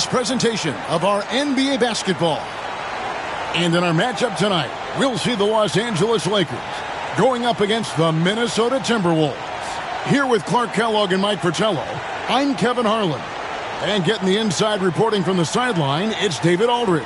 presentation of our NBA basketball. And in our matchup tonight, we'll see the Los Angeles Lakers going up against the Minnesota Timberwolves. Here with Clark Kellogg and Mike Fratello, I'm Kevin Harlan. And getting the inside reporting from the sideline, it's David Aldridge.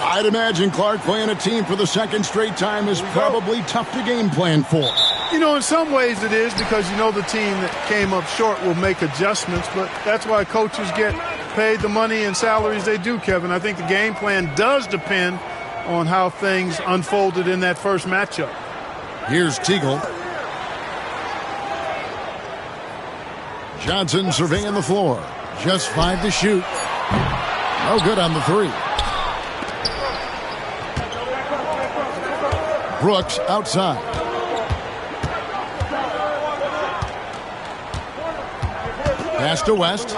I'd imagine, Clark, playing a team for the second straight time is probably tough to game plan for. You know, in some ways it is, because you know the team that came up short will make adjustments, but that's why coaches get paid the money and salaries they do, Kevin. I think the game plan does depend on how things unfolded in that first matchup. Here's Teagle. Johnson surveying the floor. Just 5 to shoot. No good on the 3. Brooks outside. Pass to West.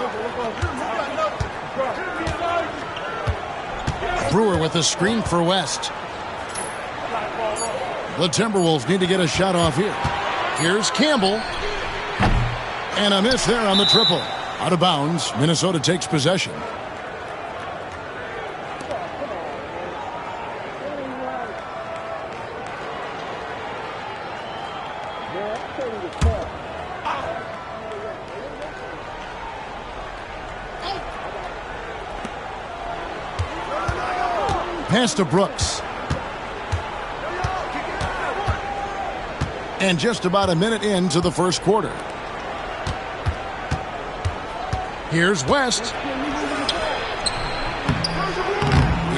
Brewer with the screen for West. The Timberwolves need to get a shot off here. Here's Campbell. And a miss there on the triple. Out of bounds. Minnesota takes possession. Pass to Brooks. And just about a minute into the first quarter. Here's West.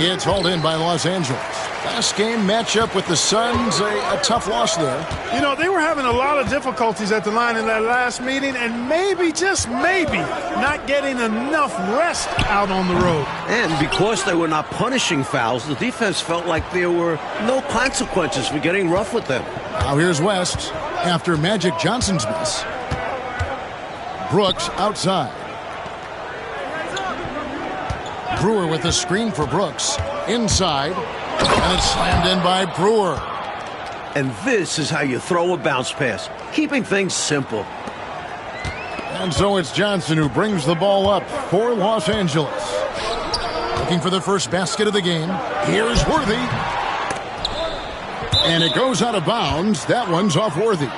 It's hauled in by Los Angeles. Last game matchup with the Suns, a tough loss there. You know, they were having a lot of difficulties at the line in that last meeting, and maybe, just maybe, not getting enough rest out on the road. And because they were not punishing fouls, the defense felt like there were no consequences for getting rough with them. Now here's West after Magic Johnson's miss. Brooks outside. Brewer with the screen for Brooks. Inside. And it's slammed in by Brewer. And this is how you throw a bounce pass, keeping things simple. And so it's Johnson who brings the ball up for Los Angeles. Looking for the first basket of the game. Here's Worthy. And it goes out of bounds. That one's off Worthy.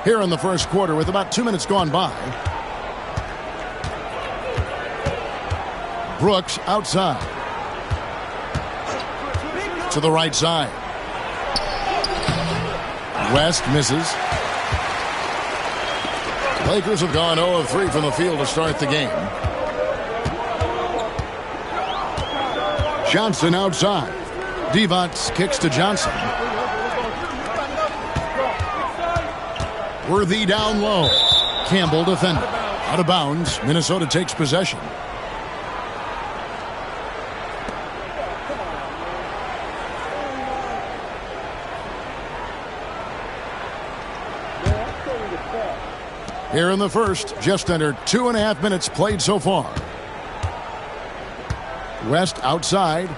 Here in the first quarter with about 2 minutes gone by. Brooks outside. To the right side. West misses. Lakers have gone 0 of 3 from the field to start the game. Johnson outside. Divac kicks to Johnson. Worthy down low. Campbell defended. Out of bounds. Minnesota takes possession. Here in the first, just under 2.5 minutes played so far. West outside.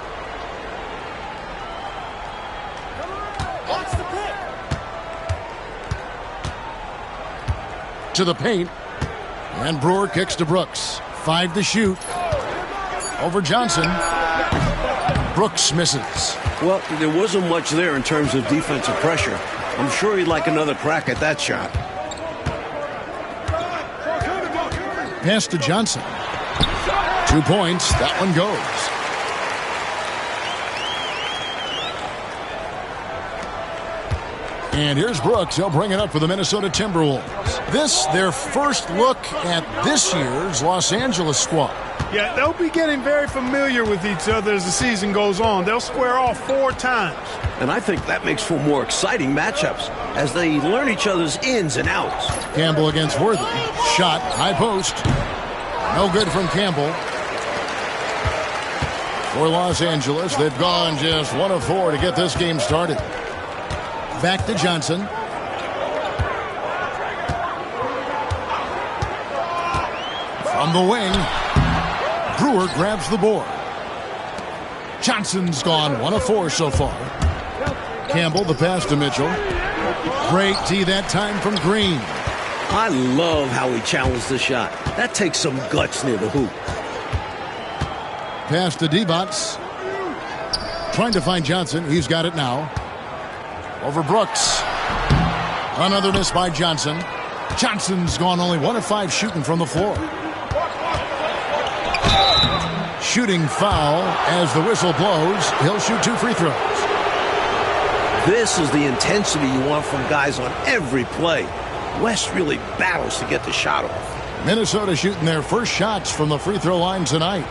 To the paint. And Brewer kicks to Brooks. 5 to shoot. Over Johnson. Brooks misses. Well, there wasn't much there in terms of defensive pressure. I'm sure he'd like another crack at that shot. Pass to Johnson. 2 points. That one goes. And here's Brooks. He'll bring it up for the Minnesota Timberwolves. This, their first look at this year's Los Angeles squad. Yeah, they'll be getting very familiar with each other as the season goes on. They'll square off 4 times. And I think that makes for more exciting matchups as they learn each other's ins and outs. Campbell against Worthy. Shot, high post. No good from Campbell. For Los Angeles, they've gone just 1 of 4 to get this game started. Back to Johnson. From the wing, Brewer grabs the board. Johnson's gone 1 of 4 so far. Campbell, the pass to Mitchell. Great tee that time from Green. I love how he challenged the shot. That takes some guts near the hoop. Pass to Divac. Trying to find Johnson. He's got it now. Over Brooks. Another miss by Johnson. Johnson's gone only 1 of 5 shooting from the floor. Shooting foul as the whistle blows. He'll shoot 2 free throws. This is the intensity you want from guys on every play. West really battles to get the shot off. Minnesota shooting their first shots from the free throw line tonight.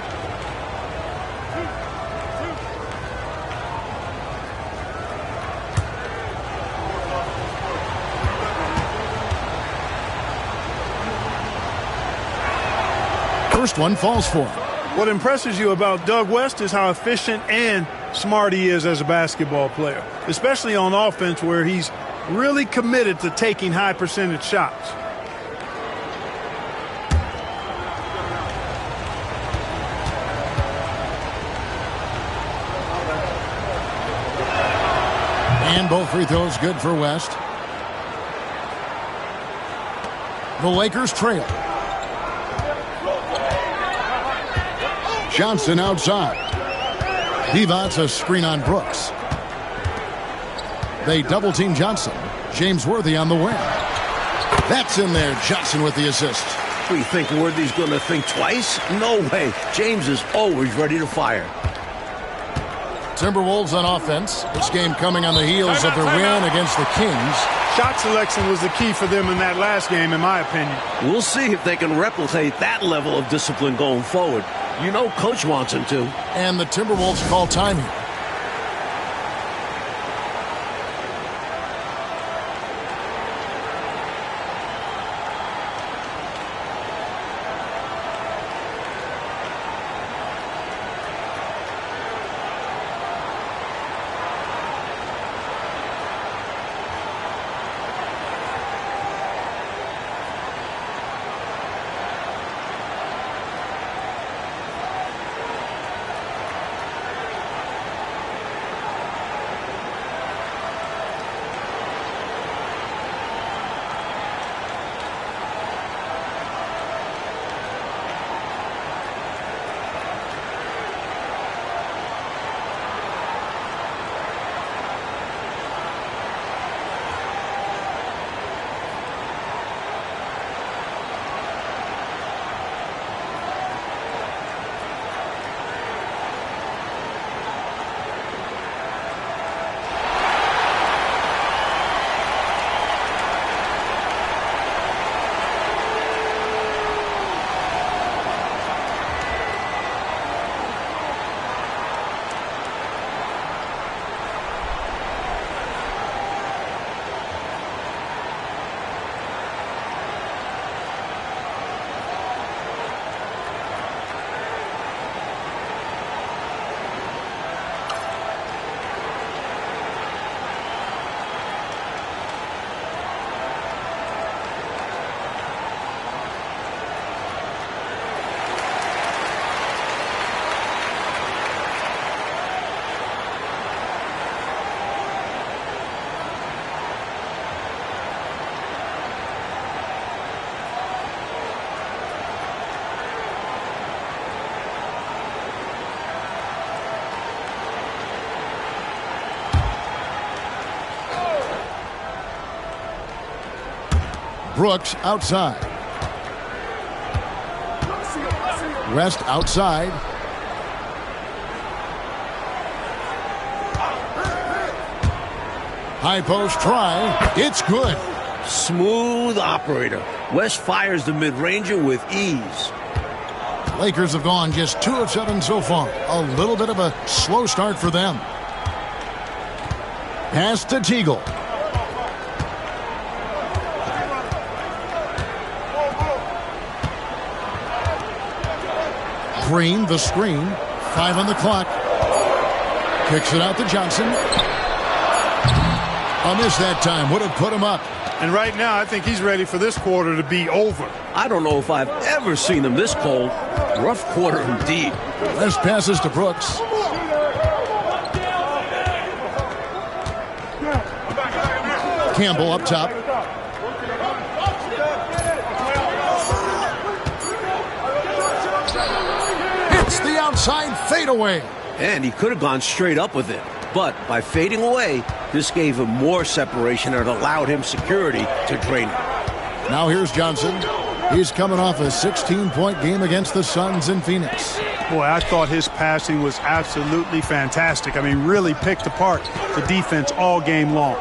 First one falls for him. What impresses you about Doug West is how efficient and smart he is as a basketball player, especially on offense where he's really committed to taking high percentage shots. And both free throws good for West. The Lakers trail. Johnson outside. Divac a screen on Brooks. They double team Johnson. James Worthy on the wing. That's in there. Johnson with the assist. Do you think Worthy's going to think twice? No way. James is always ready to fire. Timberwolves on offense. This game coming on the heels of their win against the Kings. Shot selection was the key for them in that last game, in my opinion. We'll see if they can replicate that level of discipline going forward. You know Coach wants him to. And the Timberwolves call time here. Brooks outside. West outside. High post try. It's good. Smooth operator. West fires the mid-ranger with ease. Lakers have gone just 2 of 7 so far. A little bit of a slow start for them. Pass to Teagle. Green, the screen. 5 on the clock. Kicks it out to Johnson. A miss that time. Would have put him up. And right now, I think he's ready for this quarter to be over. I don't know if I've ever seen him this cold. Rough quarter indeed. Last passes to Brooks. Campbell up top. Hits the outside fadeaway. And he could have gone straight up with it. But by fading away, this gave him more separation and allowed him security to drain it. Now here's Johnson. He's coming off a 16-point game against the Suns in Phoenix. Boy, I thought his passing was absolutely fantastic. I mean, really picked apart the defense all game long.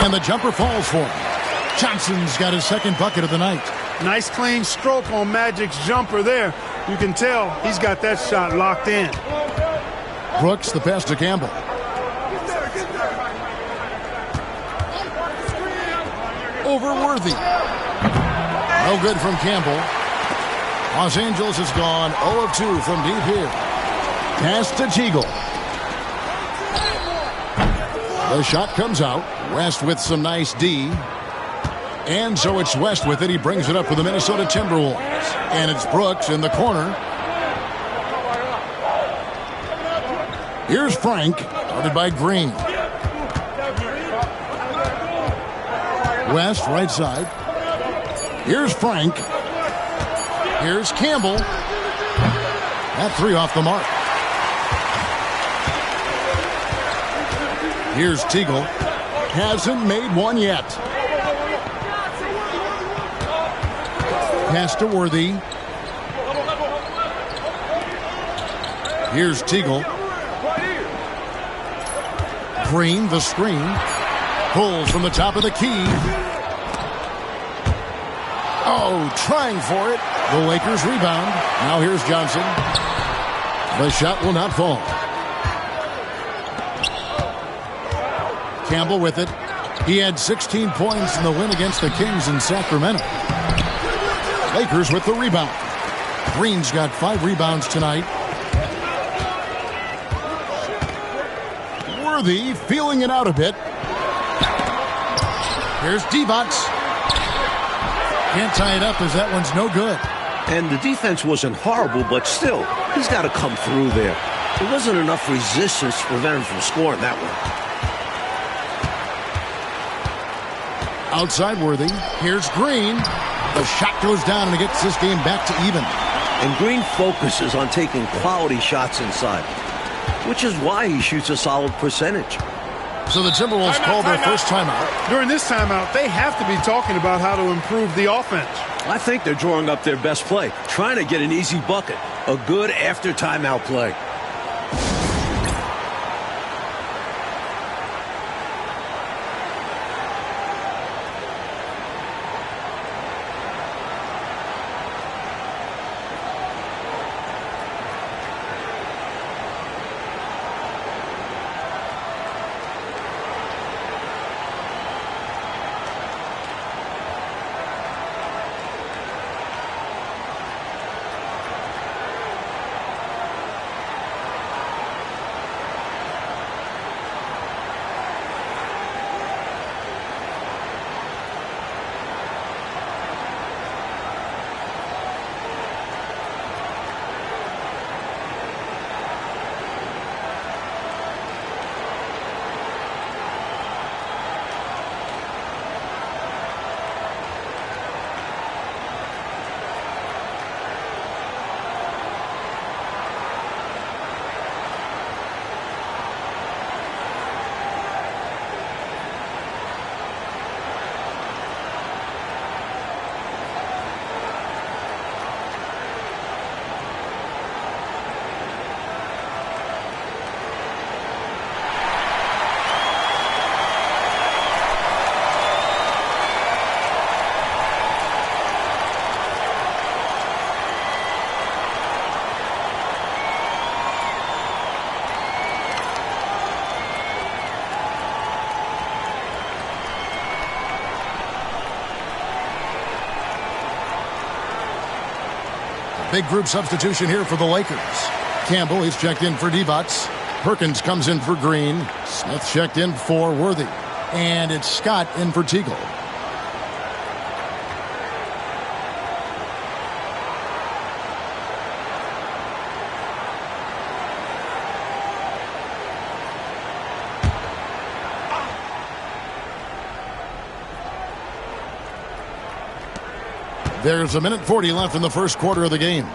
And the jumper falls for him. Johnson's got his second bucket of the night. Nice clean stroke on Magic's jumper there. You can tell he's got that shot locked in. Brooks, the pass to Campbell. Over Worthy. No good from Campbell. Los Angeles has gone 0 of 2 from deep here. Pass to Teagle. The shot comes out. West with some nice D. And so it's West with it. He brings it up for the Minnesota Timberwolves. And it's Brooks in the corner. Here's Frank, guarded by Green. West, right side. Here's Frank. Here's Campbell. That 3 off the mark. Here's Teagle. Hasn't made one yet. Pass to Worthy. Here's Teagle. Green, the screen. Pulls from the top of the key. Oh, trying for it. The Lakers rebound. Now here's Johnson. The shot will not fall. Campbell with it. He had 16 points in the win against the Kings in Sacramento. Lakers with the rebound. Green's got 5 rebounds tonight. Worthy feeling it out a bit. Here's Divac. Can't tie it up as that one's no good. And the defense wasn't horrible, but still, he's got to come through there. There wasn't enough resistance to prevent him from scoring that one. Outside Worthy. Here's Green. The shot goes down and it gets this game back to even. And Green focuses on taking quality shots inside, which is why he shoots a solid percentage. So the Timberwolves call their first timeout. During this timeout, they have to be talking about how to improve the offense. I think they're drawing up their best play, trying to get an easy bucket. A good after timeout play. Big group substitution here for the Lakers. Campbell, he's checked in for Divac. Perkins comes in for Green. Smith checked in for Worthy. And it's Scott in for Teagle. There's 1:40 left in the first quarter of the game.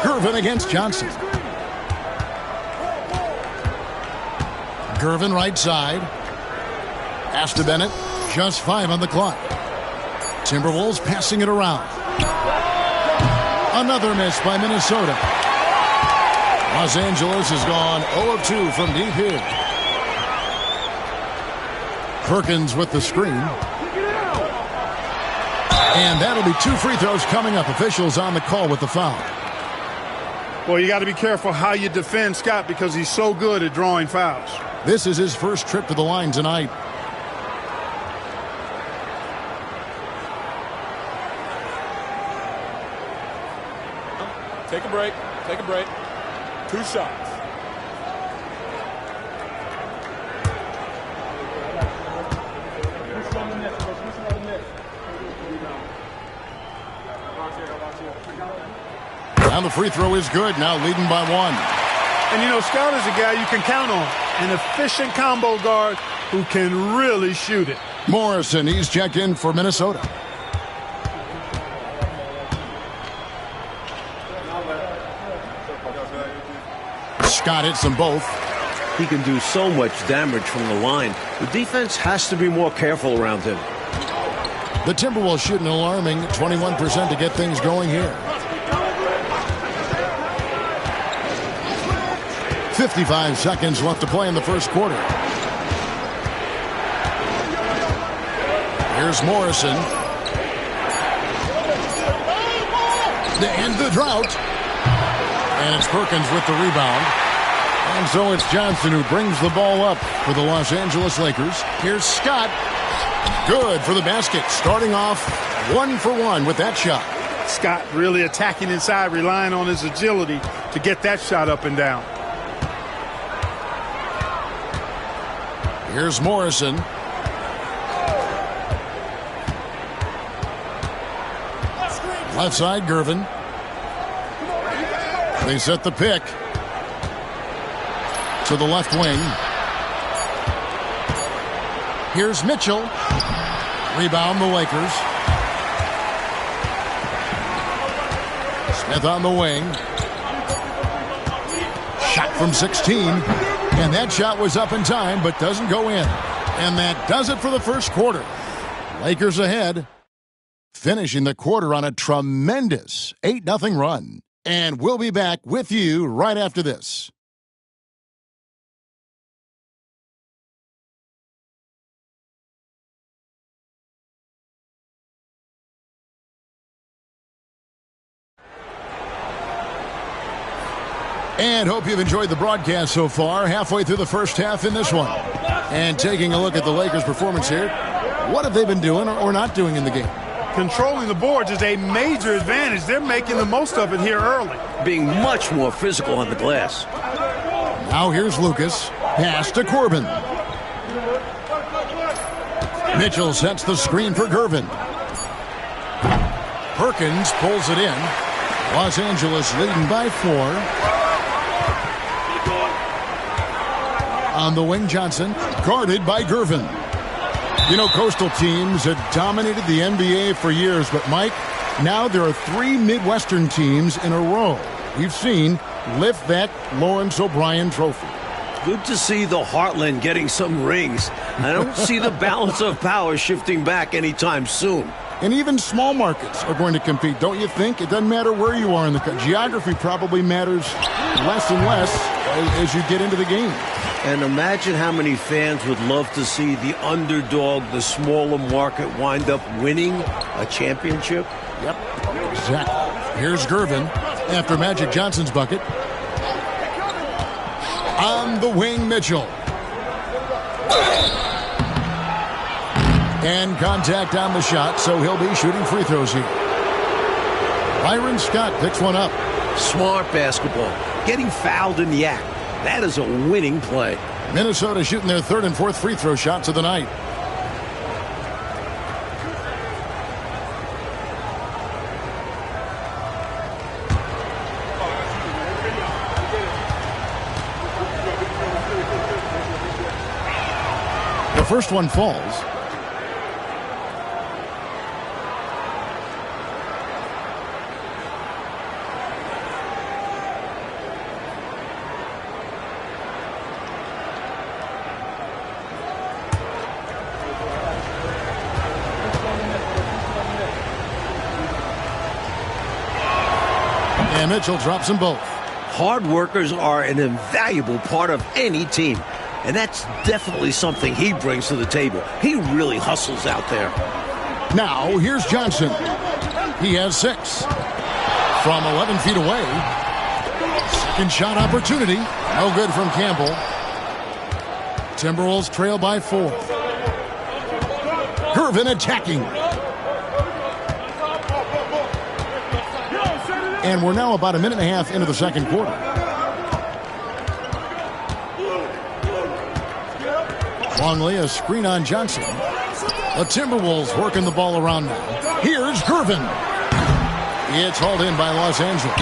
Gervin against Johnson. Gervin right side. Pass to Bennett. Just 5 on the clock. Timberwolves passing it around. Another miss by Minnesota. Los Angeles has gone 0 of 2 from deep here. Perkins with the screen. And that'll be 2 free throws coming up. Officials on the call with the foul. Well, you got to be careful how you defend Scott because he's so good at drawing fouls. This is his first trip to the line tonight. Take a break. Take a break. 2 shots. Now the free throw is good. Now leading by 1. And, you know, Scott is a guy you can count on. An efficient combo guard who can really shoot it. Morrison, he's checked in for Minnesota. Scott hits them both. He can do so much damage from the line. The defense has to be more careful around him. The Timberwolves shooting alarming 21% to get things going here. 55 seconds left to play in the first quarter. Here's Morrison. To end the drought. And it's Perkins with the rebound. And so it's Johnson who brings the ball up for the Los Angeles Lakers. Here's Scott. Good for the basket. Starting off 1 for 1 with that shot. Scott really attacking inside, relying on his agility to get that shot up and down. Here's Morrison. Left side, Gervin. They set the pick to the left wing. Here's Mitchell. Rebound the Lakers. Smith on the wing. Shot from 16. And that shot was up in time, but doesn't go in. And that does it for the first quarter. Lakers ahead, finishing the quarter on a tremendous 8-0 run. And we'll be back with you right after this. And hope you've enjoyed the broadcast so far. Halfway through the first half in this one. And taking a look at the Lakers' performance here. What have they been doing or not doing in the game? Controlling the boards is a major advantage. They're making the most of it here early. Being much more physical on the glass. Now here's Lucas. Pass to Corbin. Mitchell sets the screen for Gervin. Perkins pulls it in. Los Angeles leading by 4. On the wing, Johnson, guarded by Gervin. You know, coastal teams had dominated the NBA for years, but Mike, now there are 3 Midwestern teams in a row we've seen lift that Lawrence O'Brien trophy. Good to see the Heartland getting some rings. I don't see the balance of power shifting back anytime soon. And even small markets are going to compete, don't you think? It doesn't matter where you are in the country. Geography probably matters less and less as you get into the game. And imagine how many fans would love to see the underdog, the smaller market, wind up winning a championship. Yep, exactly. Here's Gervin after Magic Johnson's bucket. On the wing, Mitchell. And contact on the shot, so he'll be shooting free throws here. Byron Scott picks one up. Smart basketball. Getting fouled in the act. That is a winning play. Minnesota shooting their third and fourth free throw shots of the night. The first one falls. And Mitchell drops them both. Hard workers are an invaluable part of any team. And that's definitely something he brings to the table. He really hustles out there. Now, here's Johnson. He has 6. From 11 feet away. Second shot opportunity. No good from Campbell. Timberwolves trail by 4. Gervin attacking. And we're now about a minute and a half into the second quarter. Longley, a screen on Johnson. The Timberwolves working the ball around now. Here's Gervin. It's hauled in by Los Angeles.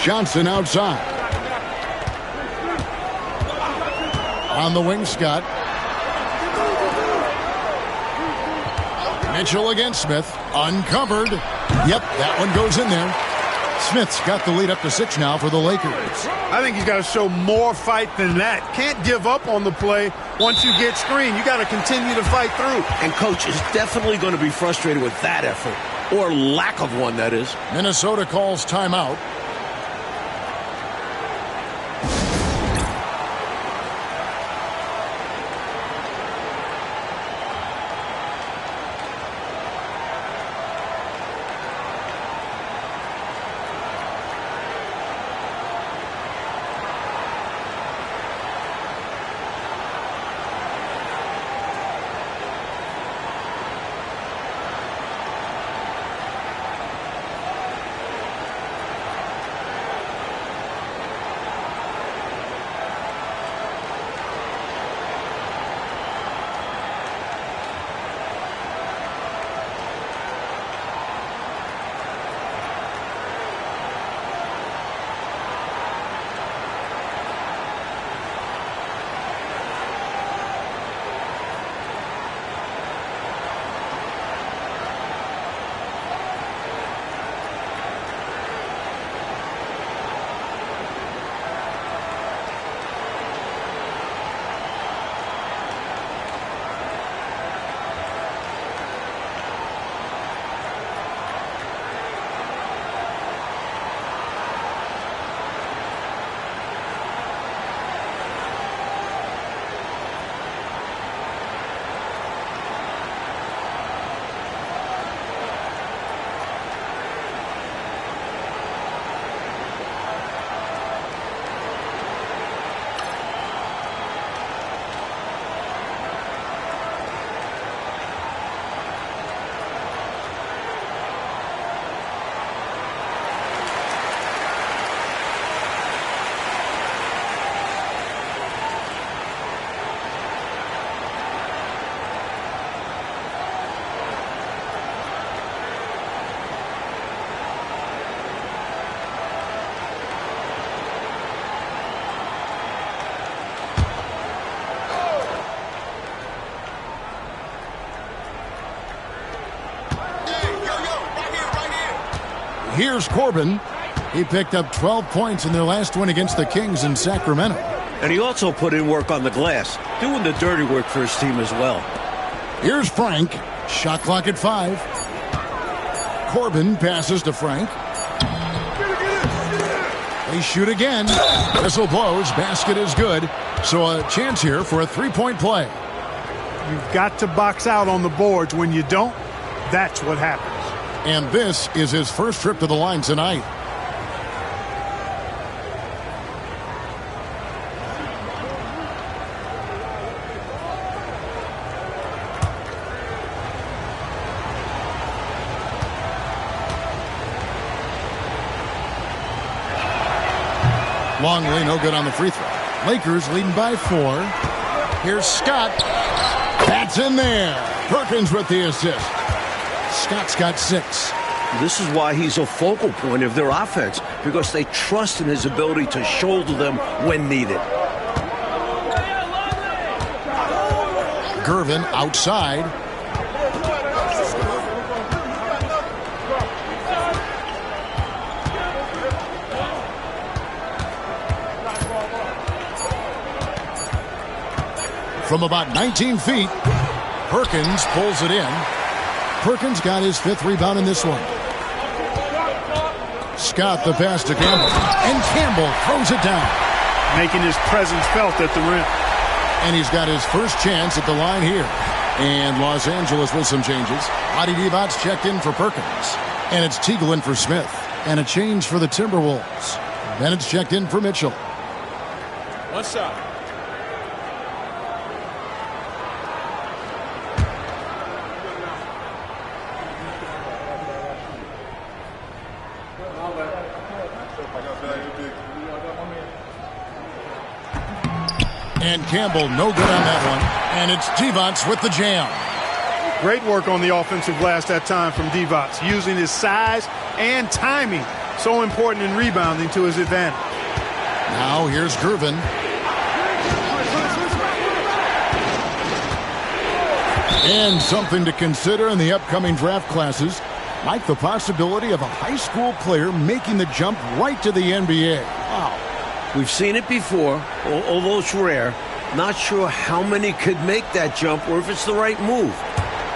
Johnson outside. On the wing, Scott. Mitchell against Smith. Uncovered. Yep, that one goes in there. Smith's got the lead up to 6 now for the Lakers. I think you got to show more fight than that. Can't give up on the play once you get screened. You got to continue to fight through. And coach is definitely going to be frustrated with that effort, or lack of one, that is. Minnesota calls timeout. Here's Corbin. He picked up 12 points in their last win against the Kings in Sacramento. And he also put in work on the glass, doing the dirty work for his team as well. Here's Frank. Shot clock at 5. Corbin passes to Frank. They shoot again. Whistle blows. Basket is good. So a chance here for a 3-point play. You've got to box out on the boards. When you don't, that's what happens. And this is his first trip to the line tonight. Longley, no good on the free throw. Lakers leading by 4. Here's Scott. That's in there. Perkins with the assist. Scott's got 6. This is why he's a focal point of their offense, because they trust in his ability to shoulder them when needed. Gervin outside. From about 19 feet, Perkins pulls it in. Perkins got his 5th rebound in this one. Scott the pass to Campbell. And Campbell throws it down. Making his presence felt at the rim. And he's got his first chance at the line here. And Los Angeles with some changes. Adi Divac checked in for Perkins. And it's Teagle in for Smith. And a change for the Timberwolves. Bennett's checked in for Mitchell. One shot. And Campbell, no good on that one. And it's Divac with the jam. Great work on the offensive glass that time from Divac, using his size and timing, so important in rebounding, to his advantage. Now here's Gervin. And something to consider in the upcoming draft classes, like the possibility of a high school player making the jump right to the NBA. Wow. We've seen it before, although it's rare. Not sure how many could make that jump or if it's the right move.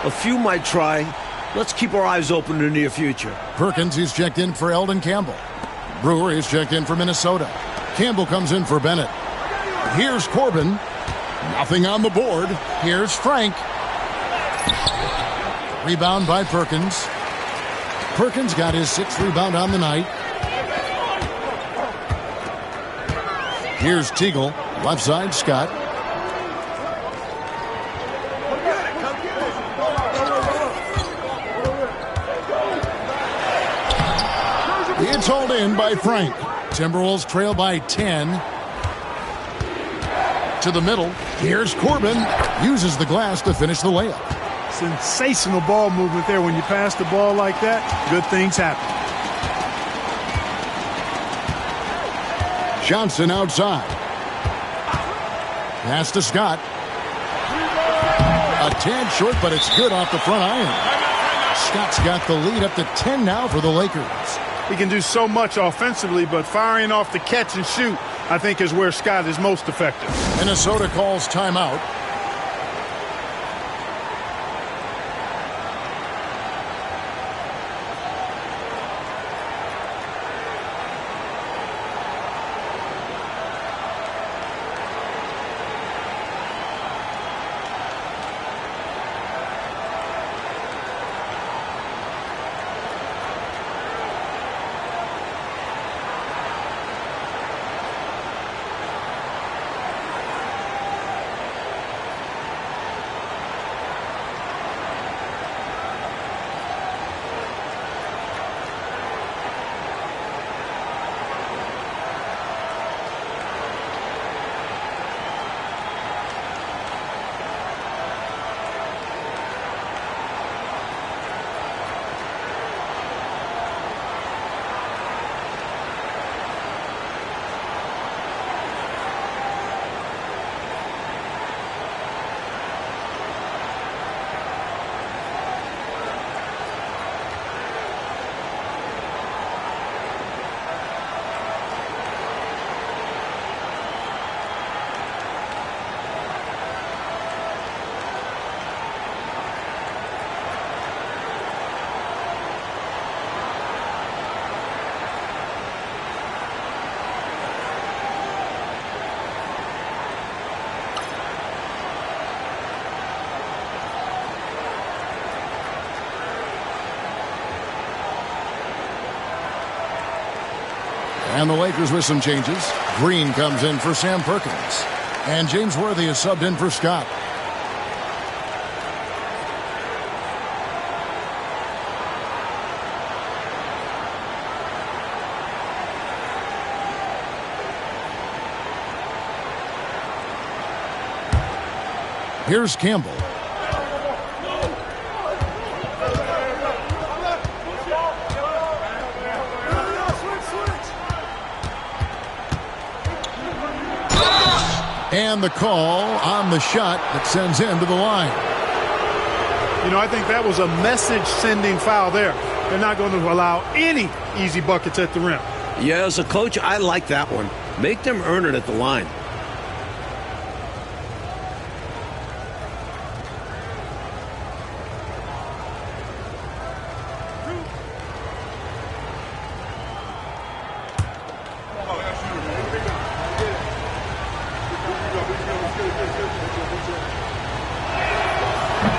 A few might try. Let's keep our eyes open in the near future. Perkins, he's checked in for Eldon Campbell. Brewer is checked in for Minnesota. Campbell comes in for Bennett. Here's Corbin. Nothing on the board. Here's Frank. Rebound by Perkins. Perkins got his 6th rebound on the night. Here's Teagle, left side, Scott. It's hauled in by Frank. Timberwolves trail by 10. To the middle. Here's Corbin. Uses the glass to finish the layup. Sensational ball movement there. When you pass the ball like that, good things happen. Johnson outside. Pass to Scott. A tad short, but it's good off the front iron. Scott's got the lead up to 10 now for the Lakers. He can do so much offensively, but firing off the catch and shoot, I think, is where Scott is most effective. Minnesota calls timeout. And the Lakers with some changes. Green comes in for Sam Perkins. And James Worthy is subbed in for Scott. Here's Campbell. And the call on the shot that sends him to the line. You know, I think that was a message-sending foul there. They're not going to allow any easy buckets at the rim. Yeah, as a coach, I like that one. Make them earn it at the line.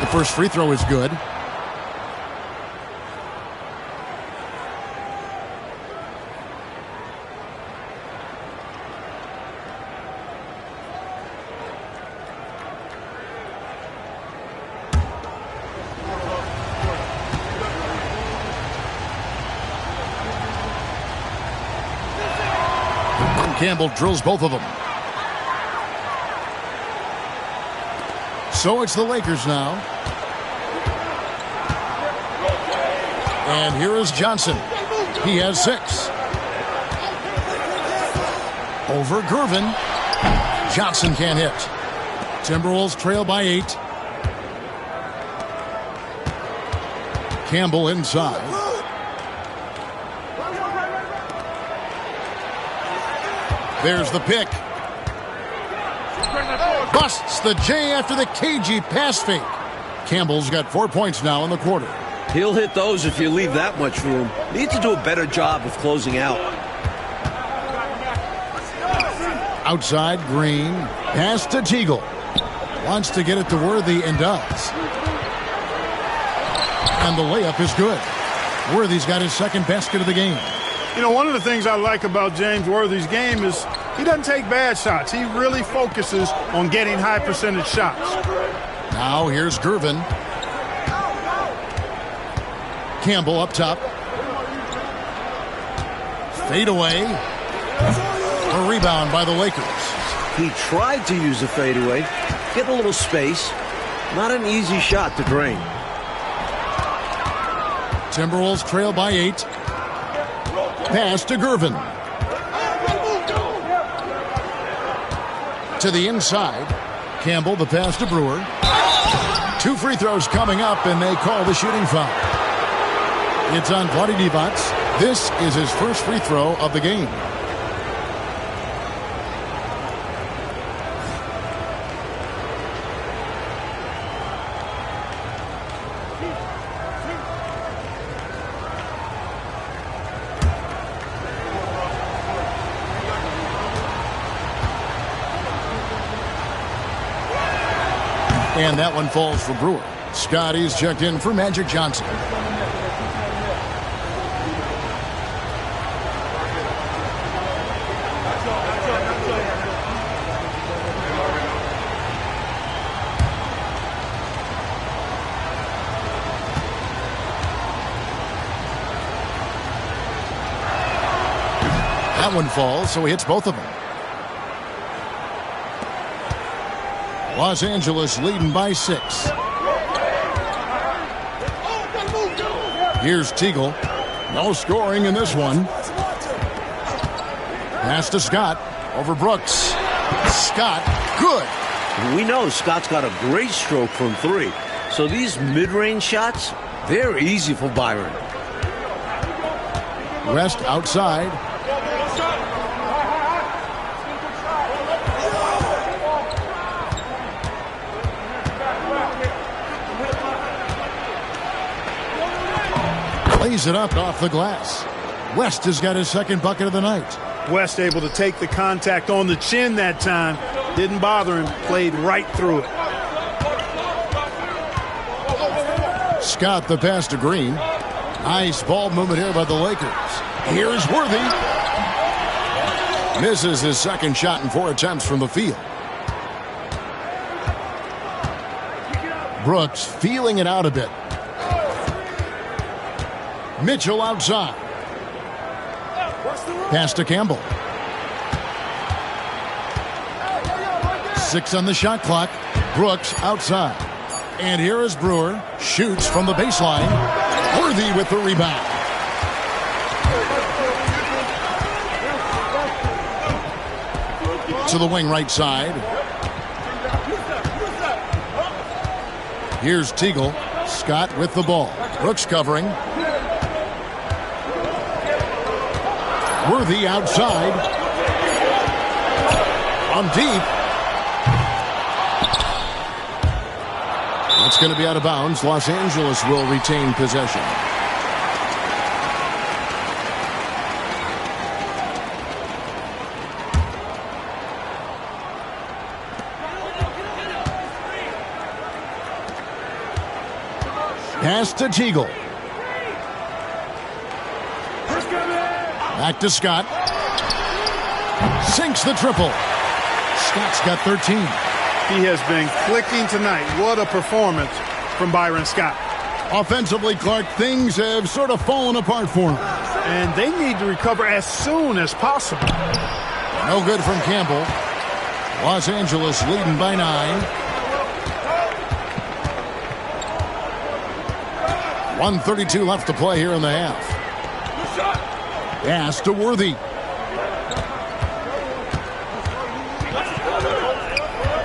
The first free throw is good. Campbell drills both of them. So it's the Lakers now. And here is Johnson. He has 6. Over Gervin. Johnson can't hit. Timberwolves trail by 8. Campbell inside. There's the pick. Busts the J after the cagey pass fake. Campbell's got 4 points now in the quarter. He'll hit those if you leave that much room. Need to do a better job of closing out. Outside, Green. Pass to Teagle. Wants to get it to Worthy and does. And the layup is good. Worthy's got his second basket of the game. You know, one of the things I like about James Worthy's game is he doesn't take bad shots. He really focuses on getting high percentage shots. Now here's Gervin. Campbell up top. Fade away. A rebound by the Lakers. He tried to use a fadeaway. Get a little space. Not an easy shot to drain. Timberwolves trail by 8. Pass to Gervin. To the inside. Campbell, the pass to Brewer. 2 free throws coming up, and they call the shooting foul. It's on Vlade Divac. This is his first free throw of the game. And that one falls for Brewer. Scotty's checked in for Magic Johnson. That one falls, so he hits both of them. Los Angeles leading by 6. Here's Teagle. No scoring in this one. Pass to Scott. Over Brooks. Scott, good. We know Scott's got a great stroke from 3. So these mid-range shots, they're easy for Byron. West outside. Lays it up off the glass. West has got his second bucket of the night. West able to take the contact on the chin that time. Didn't bother him. Played right through it. Scott the pass to Green. Nice ball movement here by the Lakers. Here's Worthy. Misses his second shot in 4 attempts from the field. Brooks feeling it out a bit. Mitchell outside. Pass to Campbell. 6 on the shot clock. Brooks outside. And here is Brewer. Shoots from the baseline. Worthy with the rebound. To the wing right side. Here's Teagle. Scott with the ball. Brooks covering. Worthy outside. On deep. That's going to be out of bounds. Los Angeles will retain possession. Pass to Teagle. Back to Scott. Sinks the triple. Scott's got 13. He has been clicking tonight. What a performance from Byron Scott. Offensively, Clark, things have sort of fallen apart for him. And they need to recover as soon as possible. No good from Campbell. Los Angeles leading by 9. 1:32 left to play here in the half. Pass to Worthy.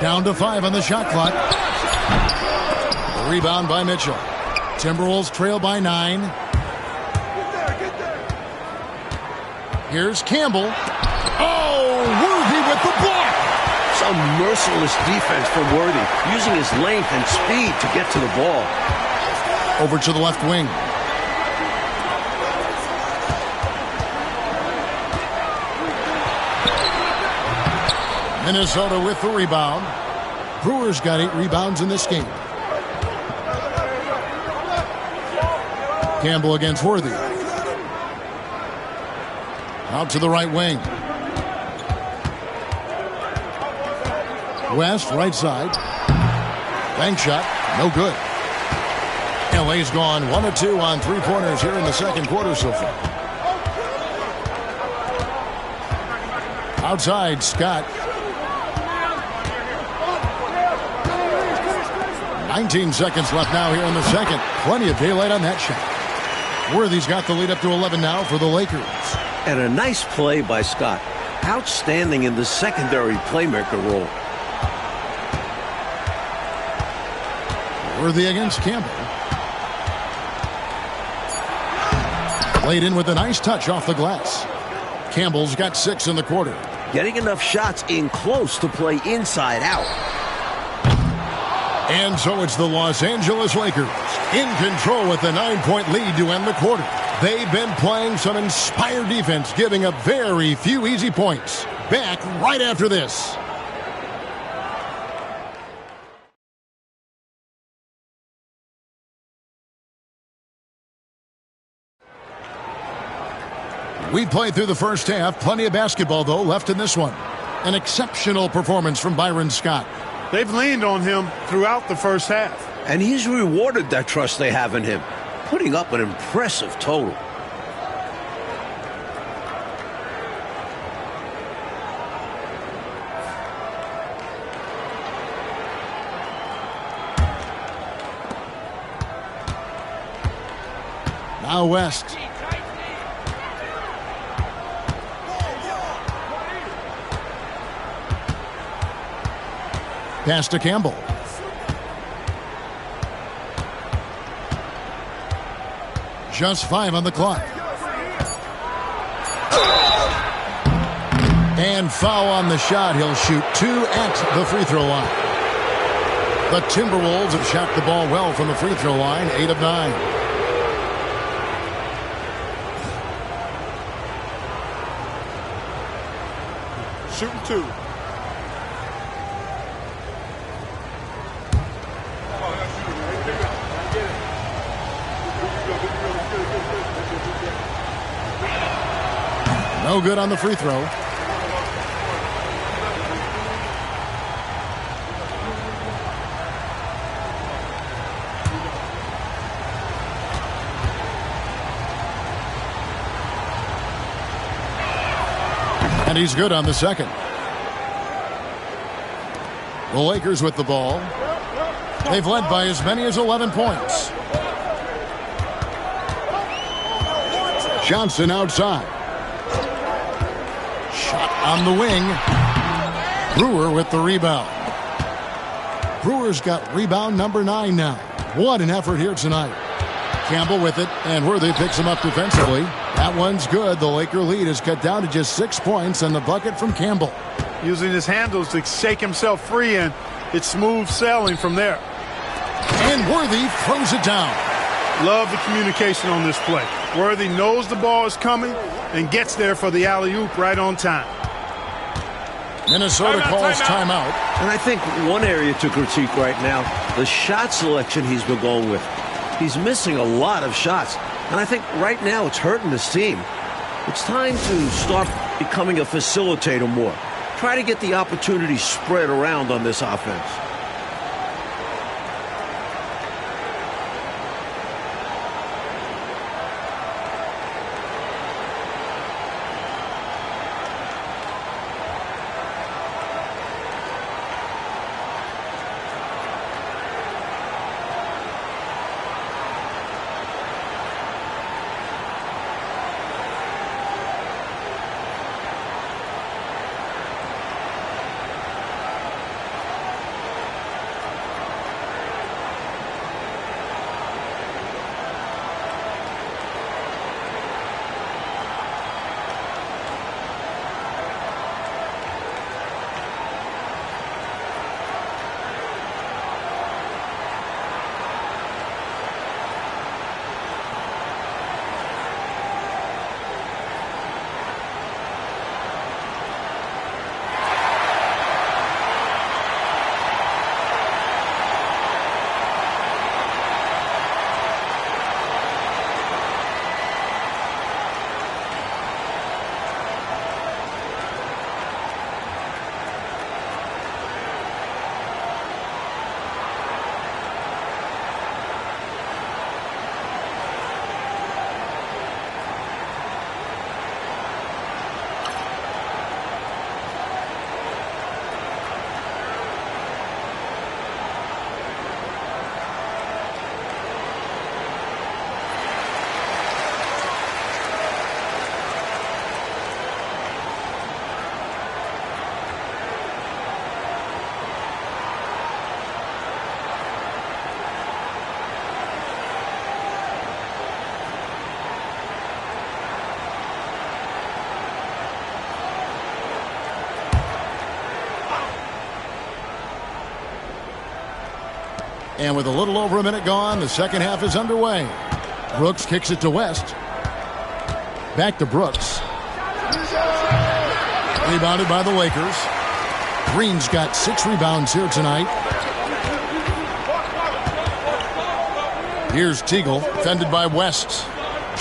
Down to 5 on the shot clock. The rebound by Mitchell. Timberwolves trail by 9. Here's Campbell. Oh, Worthy with the block. Some merciless defense from Worthy, using his length and speed to get to the ball. Over to the left wing. Minnesota with the rebound. Brewer's got 8 rebounds in this game. Campbell against Worthy. Out to the right wing. West, right side. Bank shot, no good. LA's gone 1 of 2 on 3-pointers here in the second quarter so far. Outside, Scott. 19 seconds left now here in the second. Plenty of daylight on that shot. Worthy's got the lead up to 11 now for the Lakers. And a nice play by Scott. Outstanding in the secondary playmaker role. Worthy against Campbell. Played in with a nice touch off the glass. Campbell's got 6 in the quarter. Getting enough shots in close to play inside out. And so it's the Los Angeles Lakers in control with a 9-point lead to end the quarter. They've been playing some inspired defense, giving up very few easy points. Back right after this. We played through the first half. Plenty of basketball, though, left in this one. An exceptional performance from Byron Scott. They've leaned on him throughout the first half. And he's rewarded that trust they have in him, putting up an impressive total. Now West. Pass to Campbell. Just 5 on the clock. And foul on the shot. He'll shoot 2 at the free throw line. The Timberwolves have shot the ball well from the free throw line, 8 of 9. Shooting 2. No good on the free throw. And he's good on the second. The Lakers with the ball. They've led by as many as 11 points. Johnson outside. Shot on the wing. Brewer with the rebound. Brewer's got rebound number 9 now. What an effort here tonight. Campbell with it, and Worthy picks him up defensively. That one's good. The Laker lead is cut down to just 6 points, and the bucket from Campbell. Using his handles to shake himself free, and it's smooth sailing from there. And Worthy throws it down. Love the communication on this play. Worthy knows the ball is coming and gets there for the alley-oop right on time. Minnesota calls timeout. And I think one area to critique right now, the shot selection he's been going with. He's missing a lot of shots. And I think right now it's hurting this team. It's time to start becoming a facilitator more. Try to get the opportunity spread around on this offense. And with a little over a minute gone, the second half is underway. Brooks kicks it to West. Back to Brooks. Rebounded by the Lakers. Green's got 6 rebounds here tonight. Here's Teagle, defended by West.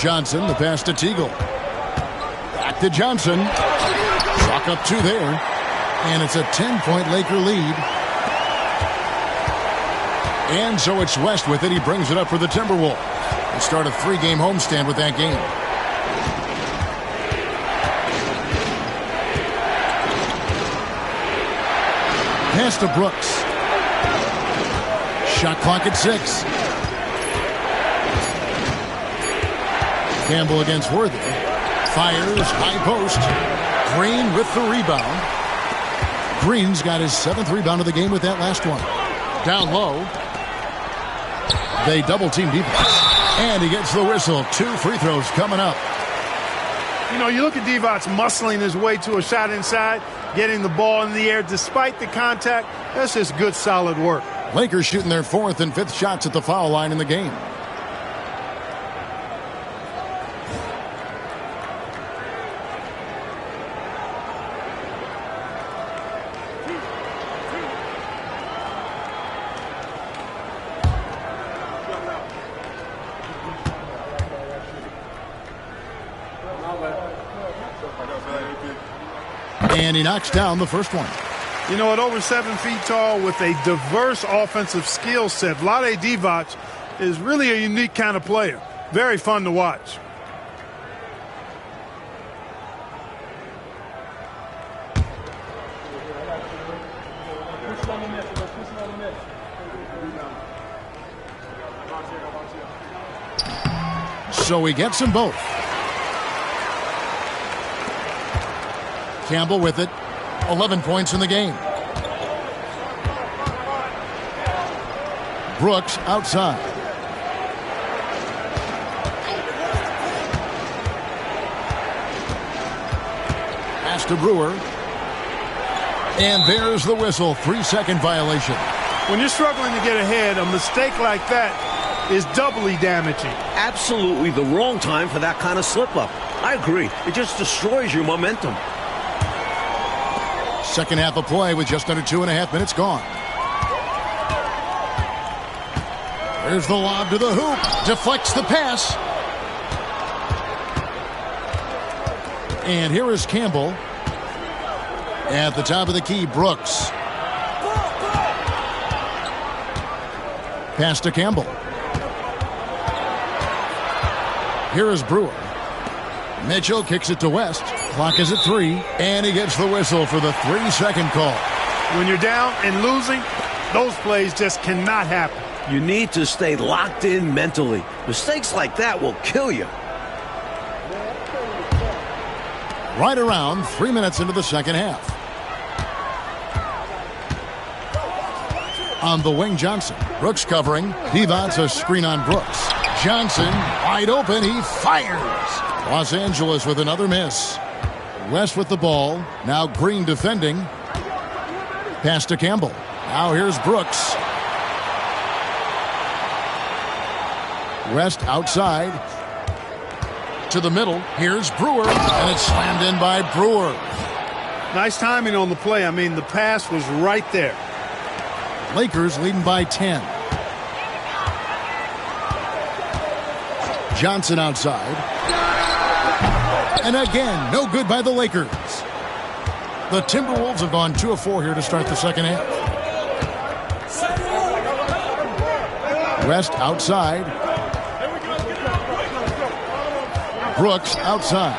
Johnson, the pass to Teagle. Back to Johnson. Chalk up 2 there. And it's a 10-point Laker lead. And so it's West with it. He brings it up for the Timberwolves. They start a 3-game homestand with that game. Pass to Brooks. Shot clock at 6. Campbell against Worthy. Fires, high post. Green with the rebound. Green's got his 7th rebound of the game with that last one. Down low. They double-team defense. And he gets the whistle. 2 free throws coming up. You know, you look at Divac muscling his way to a shot inside, getting the ball in the air despite the contact. That's just good, solid work. Lakers shooting their 4th and 5th shots at the foul line in the game. And he knocks down the first one. You know, at over 7 feet tall with a diverse offensive skill set, Vlade Divac is really a unique kind of player. Very fun to watch. So he gets them both. Campbell with it. 11 points in the game. Brooks outside. Pass to Brewer. And there's the whistle. 3-second violation. When you're struggling to get ahead, a mistake like that is doubly damaging. Absolutely the wrong time for that kind of slip-up. I agree. It just destroys your momentum. Second half of play with just under 2.5 minutes gone. There's the lob to the hoop. Deflects the pass. And here is Campbell. At the top of the key, Brooks. Pass to Campbell. Here is Brewer. Mitchell kicks it to West. Clock is at 3, and he gets the whistle for the 3-second call. When you're down and losing, those plays just cannot happen. You need to stay locked in mentally. Mistakes like that will kill you. Right around 3 minutes into the second half. On the wing, Johnson. Brooks covering. Divac a screen on Brooks. Johnson wide open. He fires. Los Angeles with another miss. West with the ball. Now Green defending. Pass to Campbell. Now here's Brooks. West outside. To the middle. Here's Brewer. And it's slammed in by Brewer. Nice timing on the play. I mean, the pass was right there. Lakers leading by 10. Johnson outside. And again, no good by the Lakers. The Timberwolves have gone 2 of 4 here to start the second half. West outside. Brooks outside.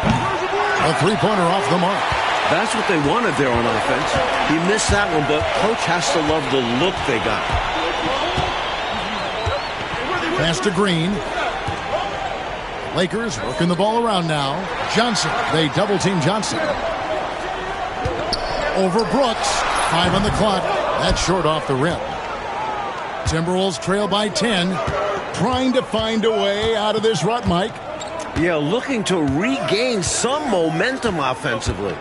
A three-pointer off the mark. That's what they wanted there on offense. He missed that one, but coach has to love the look they got. Pass to Green. Lakers working the ball around now. Johnson. They double-team Johnson. Over Brooks. 5 on the clock. That's short off the rim. Timberwolves trail by 10. Trying to find a way out of this rut, Mike. Yeah, looking to regain some momentum offensively.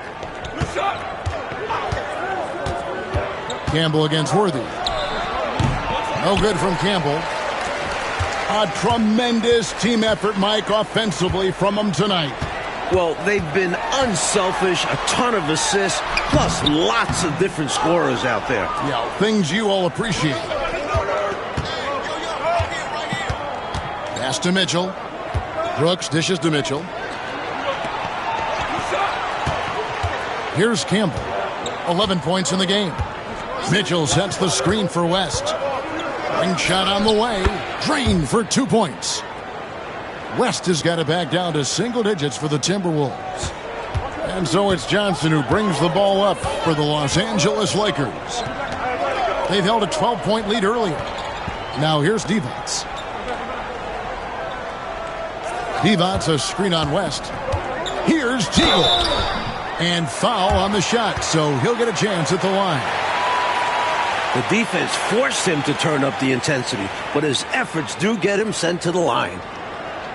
Campbell against Worthy. No good from Campbell. A tremendous team effort, Mike, offensively from them tonight. Well, they've been unselfish, a ton of assists, plus lots of different scorers out there. Yeah, things you all appreciate. Pass to Mitchell. Brooks dishes to Mitchell. Here's Campbell. 11 points in the game. Mitchell sets the screen for West. Ring shot on the way. Drained for 2 points. West has got it back down to single digits for the Timberwolves. And so it's Johnson who brings the ball up for the Los Angeles Lakers. They've held a 12-point lead earlier. Now here's Divac. Divac a screen on West. Here's Teagle. And foul on the shot, so he'll get a chance at the line. The defense forced him to turn up the intensity, but his efforts do get him sent to the line.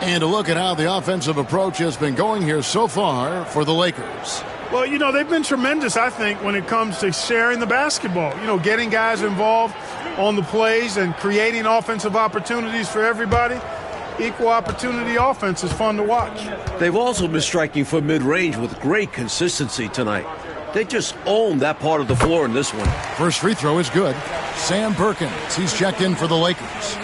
And a look at how the offensive approach has been going here so far for the Lakers. Well, you know, they've been tremendous, I think, when it comes to sharing the basketball. You know, getting guys involved on the plays and creating offensive opportunities for everybody. Equal opportunity offense is fun to watch. They've also been striking for mid-range with great consistency tonight. They just own that part of the floor in this one. First free throw is good. Sam Perkins, he's checked in for the Lakers.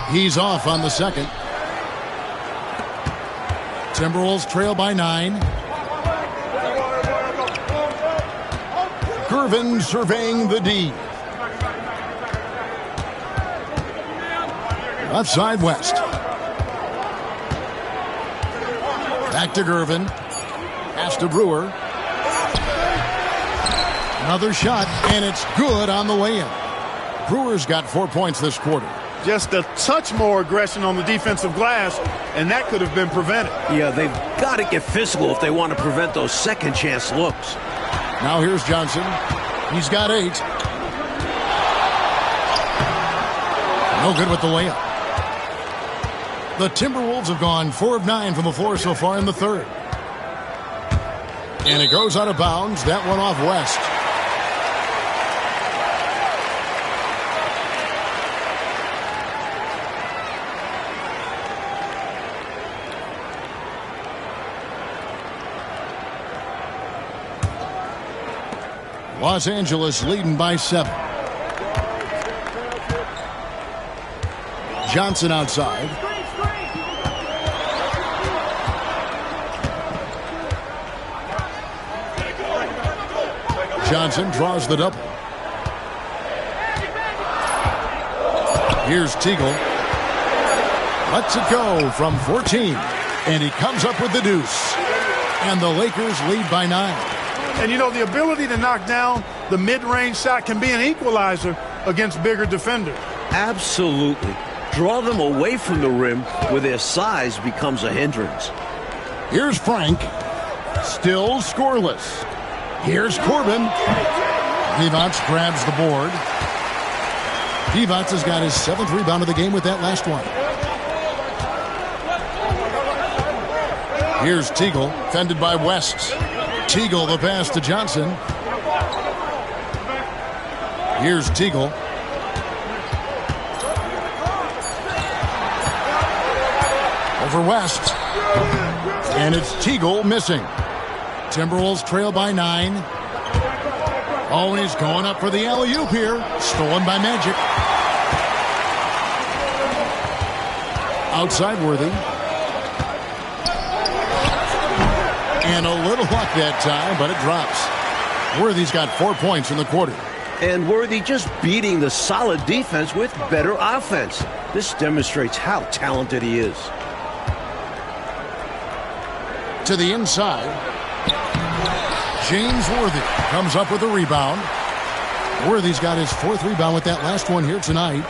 He's off on the second. Timberwolves trail by 9. Gervin surveying the D. Left side, West. Back to Gervin. Pass to Brewer. Another shot, and it's good on the way in. Brewer's got 4 points this quarter. Just a touch more aggression on the defensive glass, and that could have been prevented. Yeah, they've got to get physical if they want to prevent those second chance looks. Now here's Johnson. He's got 8. No good with the layup. The Timberwolves have gone 4 of 9 from the floor so far in the third. And it goes out of bounds. That one off West. Los Angeles leading by 7. Johnson outside. Johnson draws the double. Here's Teagle. Lets it go from 14. And he comes up with the deuce. And the Lakers lead by 9. And, you know, the ability to knock down the mid-range shot can be an equalizer against bigger defenders. Absolutely. Draw them away from the rim where their size becomes a hindrance. Here's Frank. Still scoreless. Here's Corbin. Divac grabs the board. Divac has got his 7th rebound of the game with that last one. Here's Teagle, fended by West. Teagle the pass to Johnson. Here's Teagle. Over West. And it's Teagle missing. Timberwolves trail by 9. Oh, and he's going up for the alley-oop here. Stolen by Magic. Outside Worthy. And a little luck that time, but it drops. Worthy's got 4 points in the quarter. And Worthy just beating the solid defense with better offense. This demonstrates how talented he is. To the inside. James Worthy comes up with a rebound. Worthy's got his 4th rebound with that last one here tonight.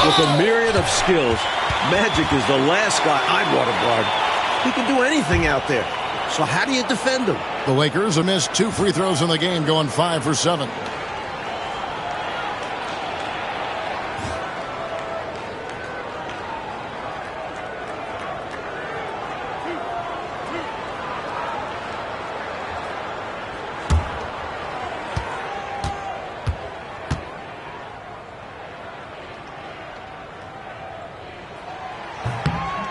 With a myriad of skills, Magic is the last guy I'd want to guard. He can do anything out there. So how do you defend him? The Lakers have missed 2 free throws in the game, going 5 for 7.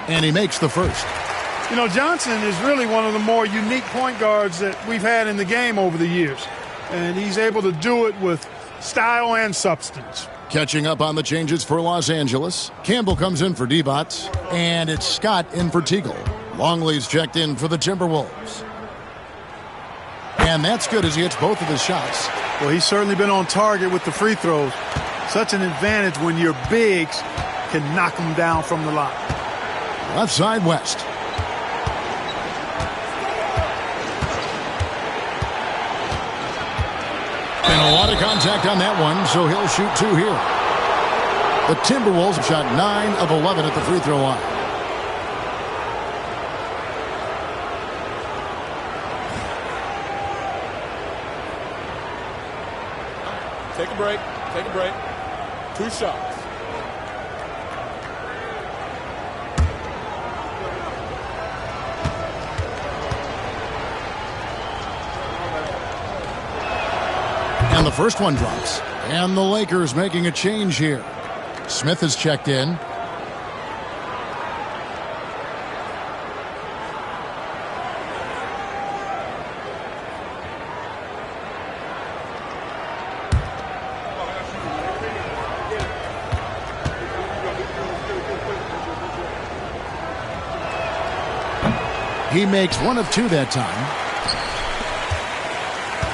And he makes the first. You know, Johnson is really one of the more unique point guards that we've had in the game over the years. And he's able to do it with style and substance. Catching up on the changes for Los Angeles. Campbell comes in for Divac. And it's Scott in for Teagle. Longley's checked in for the Timberwolves. And that's good as he hits both of his shots. Well, he's certainly been on target with the free throws. Such an advantage when your bigs can knock them down from the line. Left side, West. And a lot of contact on that one, so he'll shoot 2 here. The Timberwolves have shot 9 of 11 at the free throw line. Take a break. Take a break. 2 shots. And the first one drops. And the Lakers making a change here. Smith has checked in. He makes 1 of 2 that time.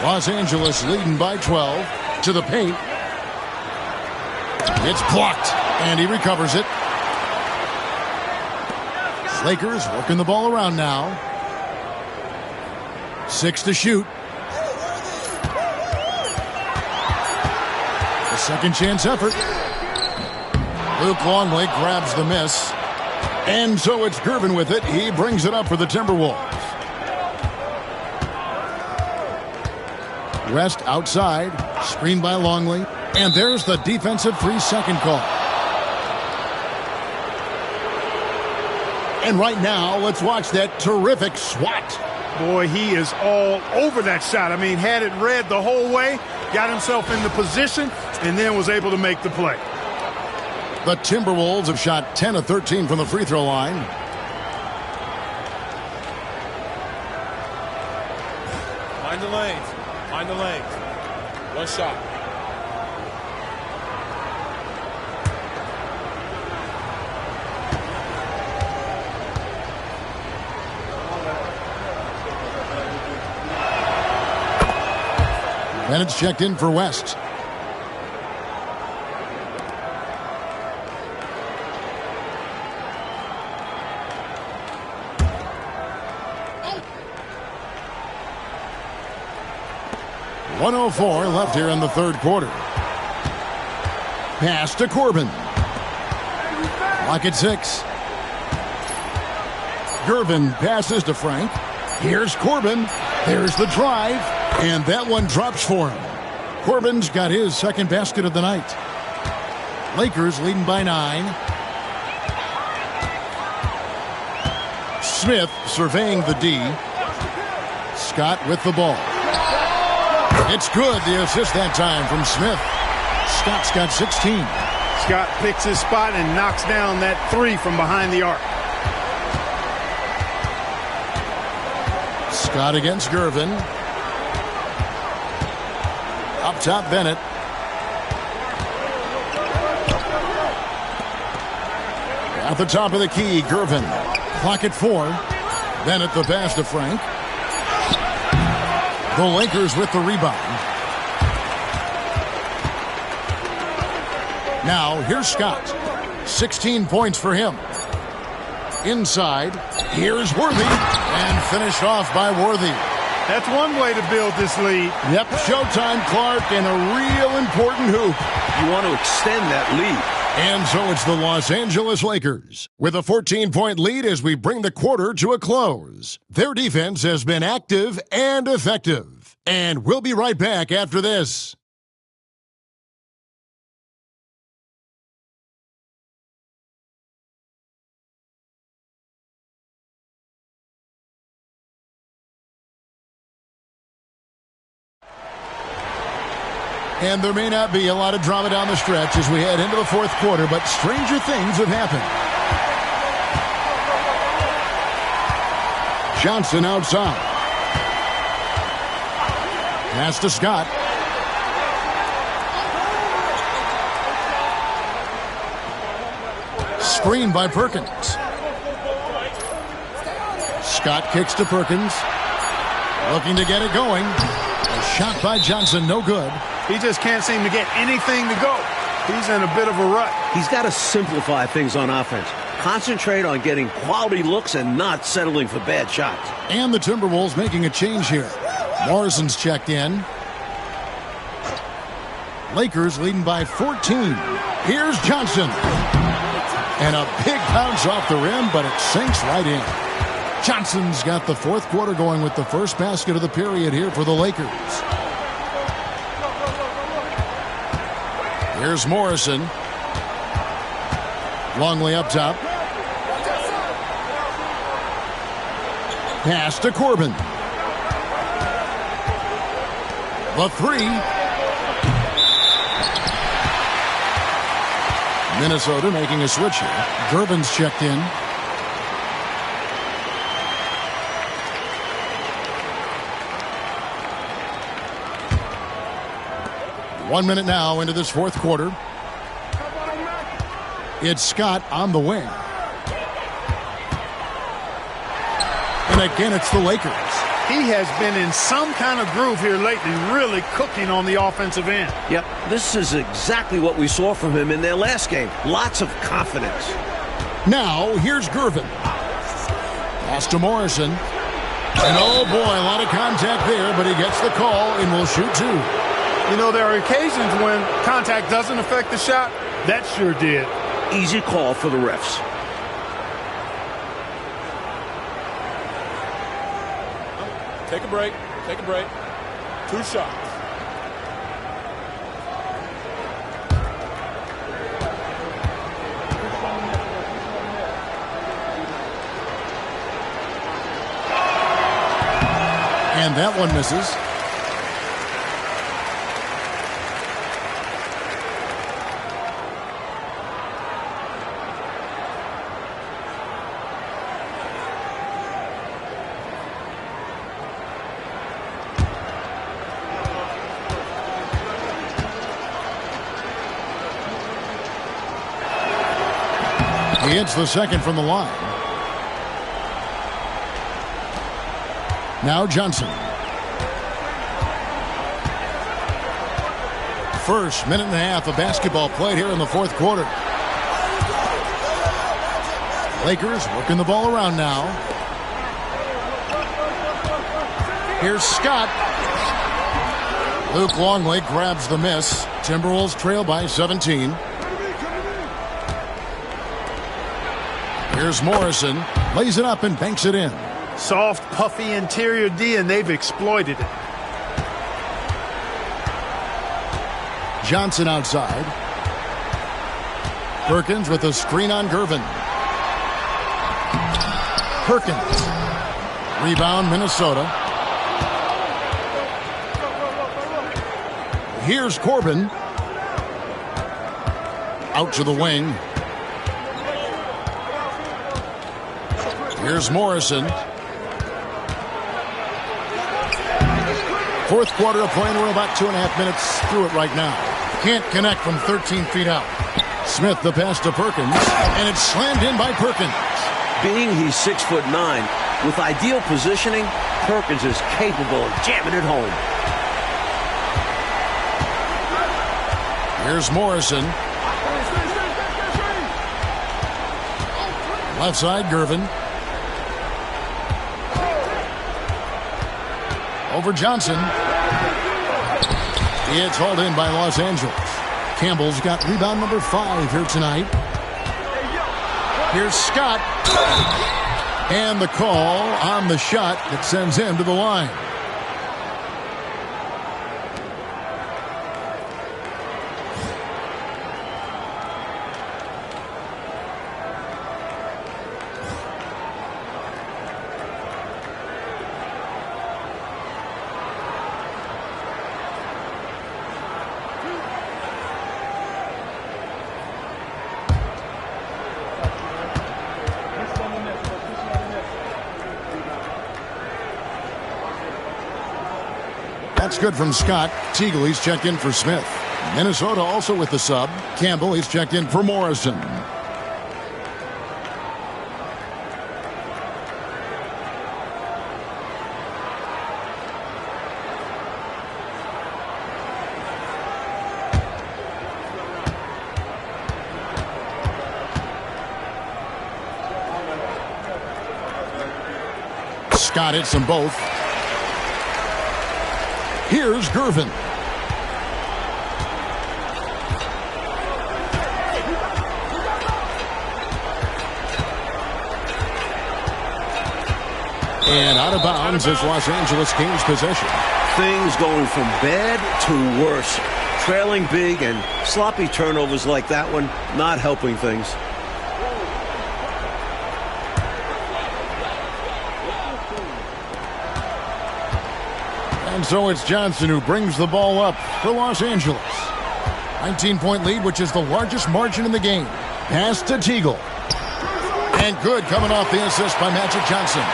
Los Angeles leading by 12 to the paint. It's blocked, and he recovers it. Lakers working the ball around now. 6 to shoot. A second chance effort. Luke Longley grabs the miss. And so it's Gervin with it. He brings it up for the Timberwolves. West outside. Screened by Longley. And there's the defensive 3-second call. And right now, let's watch that terrific swat. Boy, he is all over that shot. I mean, had it read the whole way, got himself in the position, and then was able to make the play. The Timberwolves have shot 10 of 13 from the free throw line. Find the lanes. Find the lanes. One shot. Bennett's checked in for West. .104 left here in the third quarter. Pass to Corbin. Lock at 6. Gervin passes to Frank. Here's Corbin. There's the drive. And that one drops for him. Corbin's got his second basket of the night. Lakers leading by 9. Smith surveying the D. Scott with the ball. It's good. The assist that time from Smith. Scott's got 16. Scott picks his spot and knocks down that 3 from behind the arc. Scott against Gervin. Up top, Bennett. At the top of the key, Gervin. Clock at 4. Bennett the pass to Frank. The Lakers with the rebound. Now, here's Scott. 16 points for him. Inside, here's Worthy. And finished off by Worthy. That's one way to build this lead. Yep, showtime, Clark, and a real important hoop. You want to extend that lead. And so it's the Los Angeles Lakers with a 14-point lead as we bring the quarter to a close. Their defense has been active and effective. And we'll be right back after this. And there may not be a lot of drama down the stretch as we head into the fourth quarter, but stranger things have happened. Johnson outside. Pass to Scott. Screen by Perkins. Scott kicks to Perkins. Looking to get it going. A shot by Johnson, no good. He just can't seem to get anything to go. He's in a bit of a rut. He's got to simplify things on offense. Concentrate on getting quality looks and not settling for bad shots. And the Timberwolves making a change here. Morrison's checked in. Lakers leading by 14. Here's Johnson. And a big bounce off the rim, but it sinks right in. Johnson's got the fourth quarter going with the first basket of the period here for the Lakers. Here's Morrison. Longley up top. Pass to Corbin. The 3. Minnesota making a switch here. Gervin's checked in. One minute now into this fourth quarter. It's Scott on the wing. And again, it's the Lakers. He he has been in some kind of groove here lately, really cooking on the offensive end. Yep, this is exactly what we saw from him in their last game. Lots of confidence. Now, here's Gervin. Pass to Morrison. And oh boy, a lot of contact there, but he gets the call and will shoot two. You know, there are occasions when contact doesn't affect the shot. That sure did. Easy call for the refs. Take a break. Take a break. 2 shots. And that one misses. He hits the second from the line. Now Johnson. First minute and a half of basketball played here in the fourth quarter. Lakers working the ball around now. Here's Scott. Luke Longley grabs the miss. Timberwolves trail by 17. Here's Morrison. Lays it up and banks it in. Soft, puffy interior D, and they've exploited it. Johnson outside. Perkins with a screen on Gervin. Perkins. Rebound, Minnesota. Here's Corbin. Out to the wing. Here's Morrison. Fourth quarter of play, and we're about 2.5 minutes through it right now. Can't connect from 13 feet out. Smith the pass to Perkins, and it's slammed in by Perkins. Being he's 6'9", with ideal positioning, Perkins is capable of jamming it home. Here's Morrison. Left side, Gervin. Over Johnson. It's hauled in by Los Angeles. Campbell's got rebound number 5 here tonight. Here's Scott. And the call on the shot that sends him to the line. That's good from Scott. Teagle, he's checked in for Smith. Minnesota also with the sub. Campbell, he's checked in for Morrison. Scott hits them both. Here's Gervin. And out of bounds is Los Angeles Kings possession. Things going from bad to worse. Trailing big and sloppy turnovers like that one, not helping things. And so it's Johnson who brings the ball up for Los Angeles. 19-point lead, which is the largest margin in the game. Pass to Teagle. And good coming off the assist by Magic Johnson.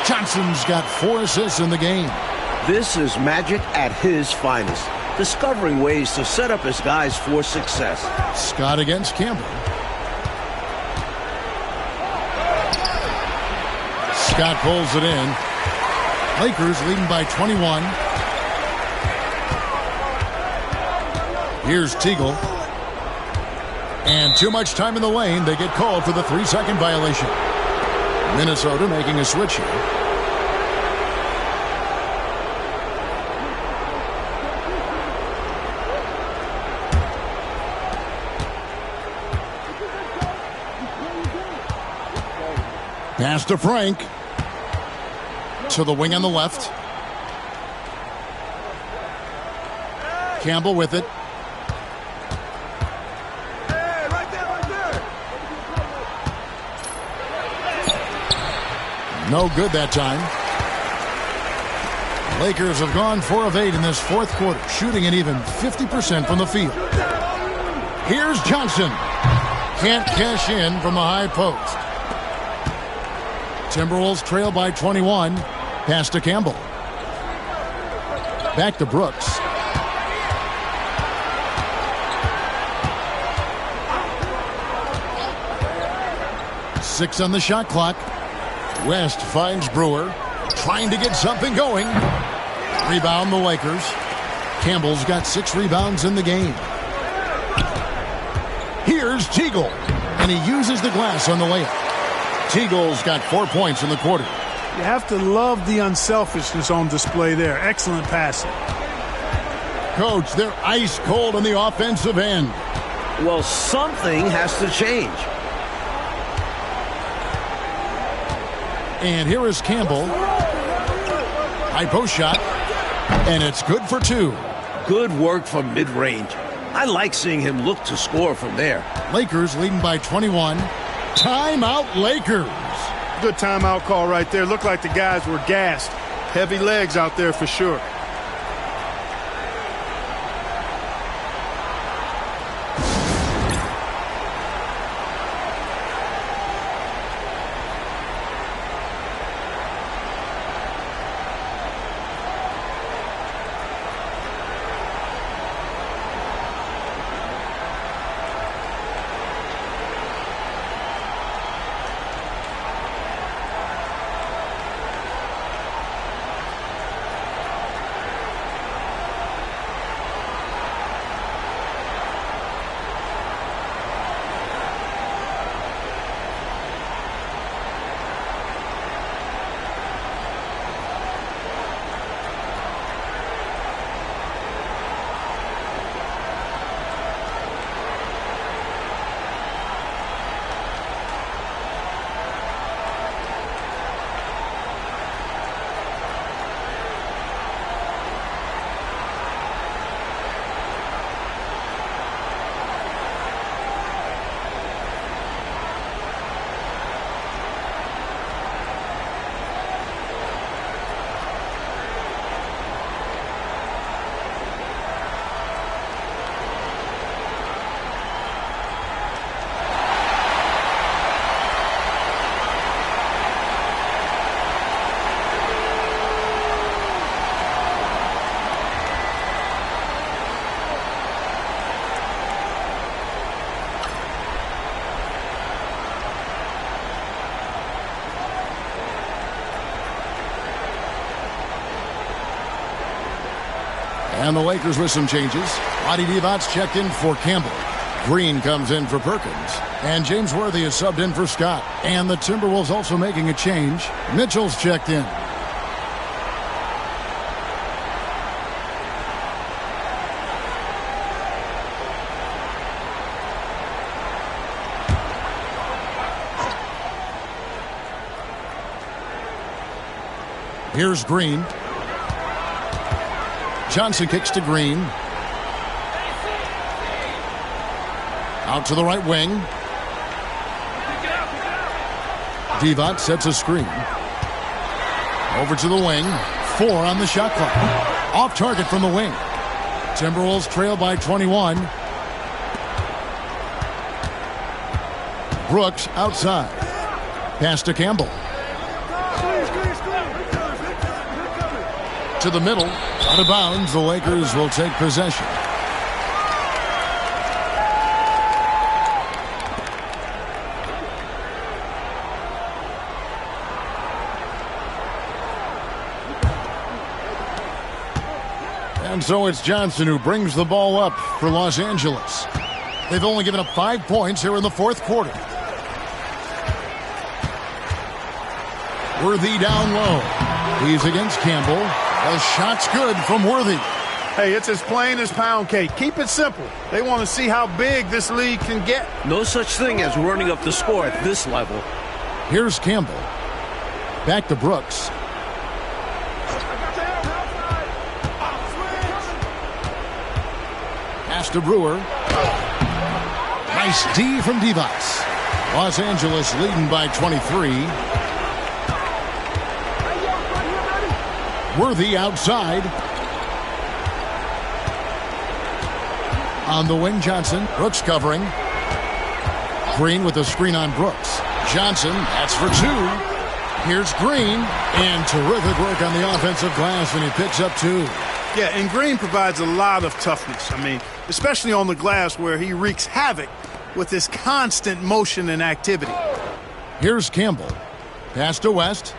Johnson's got 4 assists in the game. This is Magic at his finest, discovering ways to set up his guys for success. Scott against Campbell. Scott pulls it in. Lakers leading by 21. Here's Teagle. And too much time in the lane. They get called for the 3-second violation. Minnesota making a switch here. Pass to Frank. To the wing on the left. Campbell with it. No good that time. Lakers have gone 4 of 8 in this fourth quarter, shooting an even 50% from the field. Here's Johnson. Can't cash in from the high post. Timberwolves trail by 21. Pass to Campbell. Back to Brooks. Six on the shot clock. West finds Brewer, trying to get something going. Rebound the Lakers. Campbell's got 6 rebounds in the game. Here's Teagle, and he uses the glass on the layup. Teagle's got 4 points in the quarter. You have to love the unselfishness on display there. Excellent passing. Coach, they're ice cold on the offensive end. Well, something has to change. And here is Campbell. High post shot. And it's good for 2. Good work from mid-range. I like seeing him look to score from there. Lakers leading by 21. Timeout Lakers. Good timeout call right there. Looked like the guys were gassed. Heavy legs out there for sure. And the Lakers with some changes. Adi Divot's checked in for Campbell. Green comes in for Perkins. And James Worthy is subbed in for Scott. And the Timberwolves also making a change. Mitchell's checked in. Here's Green. Johnson kicks to Green. Out to the right wing. Divot sets a screen. Over to the wing. 4 on the shot clock. Off target from the wing. Timberwolves trail by 21. Brooks outside. Pass to Campbell. To the middle. Out of bounds. The Lakers will take possession. And so it's Johnson who brings the ball up for Los Angeles. They've only given up 5 points here in the fourth quarter. Worthy down low. He's against Campbell. The shot's good from Worthy. Hey, it's as plain as pound cake. Keep it simple. They want to see how big this league can get. No such thing as running up the score at this level. Here's Campbell. Back to Brooks. Pass to Brewer. Nice D from Divac. Los Angeles leading by 23. Worthy outside. On the wing, Johnson. Brooks covering. Green with a screen on Brooks. Johnson, that's for 2. Here's Green. And terrific work on the offensive glass, and he picks up 2. Yeah, and Green provides a lot of toughness. I mean, especially on the glass where he wreaks havoc with this constant motion and activity. Here's Campbell. Pass to West.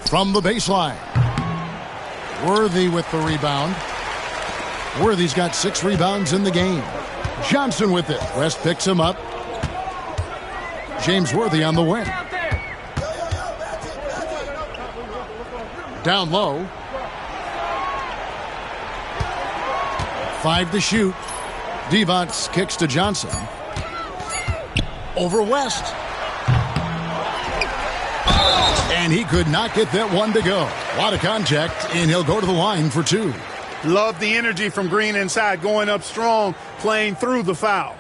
From the baseline. Worthy with the rebound. Worthy's got 6 rebounds in the game. Johnson with it. West picks him up. James Worthy on the wing. Down low. 5 to shoot. Divac kicks to Johnson. Over West. And he could not get that one to go. A lot of contact, and he'll go to the line for 2. Love the energy from Green inside, going up strong, playing through the foul.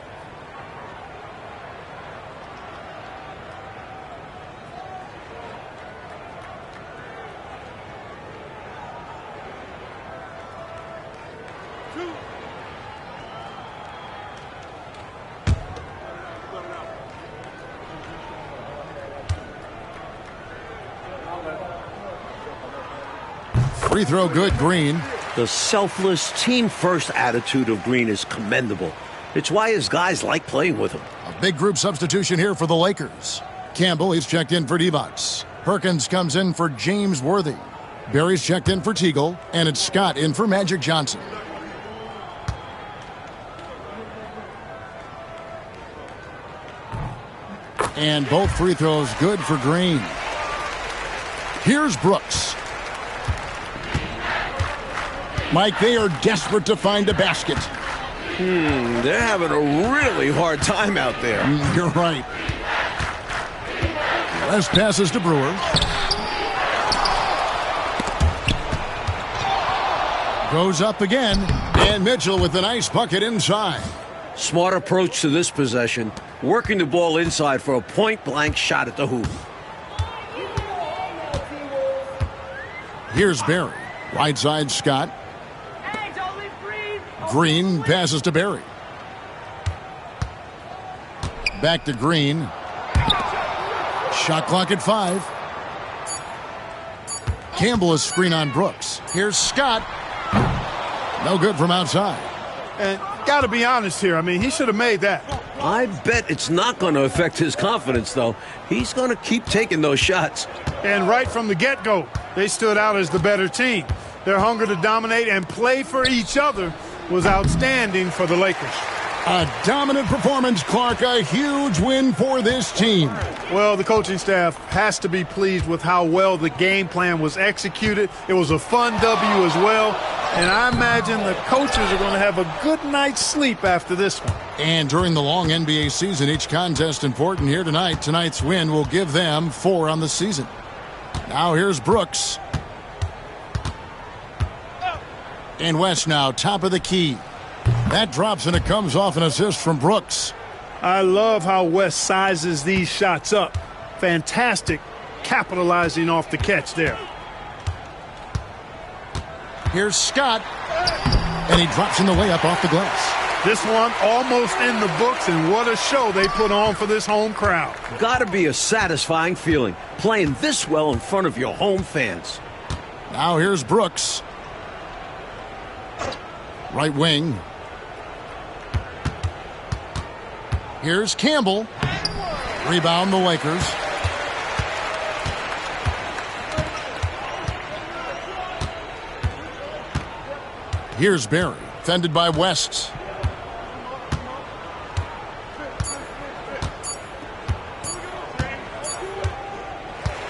Free throw good, Green. The selfless, team-first attitude of Green is commendable. It's why his guys like playing with him. A big group substitution here for the Lakers. Campbell, he's checked in for Divac. Perkins comes in for James Worthy. Barry's checked in for Teagle. And it's Scott in for Magic Johnson. And both free throws good for Green. Here's Brooks. Mike, they are desperate to find a basket. They're having a really hard time out there. You're right. West passes to Brewer. Goes up again. And Mitchell with a nice bucket inside. Smart approach to this possession. Working the ball inside for a point-blank shot at the hoop. Here's Barry. Right side, Scott. Green passes to Barry. Back to Green. Shot clock at 5. Campbell is screen on Brooks. Here's Scott. No good from outside. And got to be honest here. I mean, he should have made that. I bet it's not going to affect his confidence, though. He's going to keep taking those shots. And right from the get-go, they stood out as the better team. Their hunger to dominate and play for each other was outstanding for the Lakers. A dominant performance, Clark. A huge win for this team. Well, the coaching staff has to be pleased with how well the game plan was executed. It was a fun W as well. And I imagine the coaches are going to have a good night's sleep after this one. And during the long NBA season, each contest important here tonight. Tonight's win will give them 4 on the season. Now here's Brooks. And West now, top of the key. That drops and it comes off an assist from Brooks. I love how West sizes these shots up. Fantastic capitalizing off the catch there. Here's Scott. And he drops in the layup off the glass. This one almost in the books, and what a show they put on for this home crowd. Gotta be a satisfying feeling, playing this well in front of your home fans. Now here's Brooks. Right wing. Here's Campbell. Rebound the Lakers. Here's Barry, fended by West.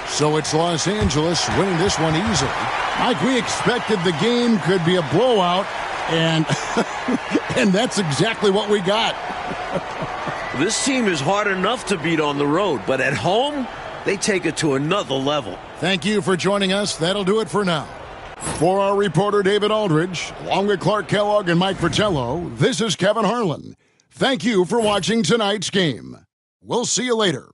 So it's Los Angeles winning this one easily. Like we expected, the game could be a blowout, and and that's exactly what we got. This team is hard enough to beat on the road, but at home, they take it to another level. Thank you for joining us. That'll do it for now. For our reporter, David Aldridge, along with Clark Kellogg and Mike Fratello, this is Kevin Harlan. Thank you for watching tonight's game. We'll see you later.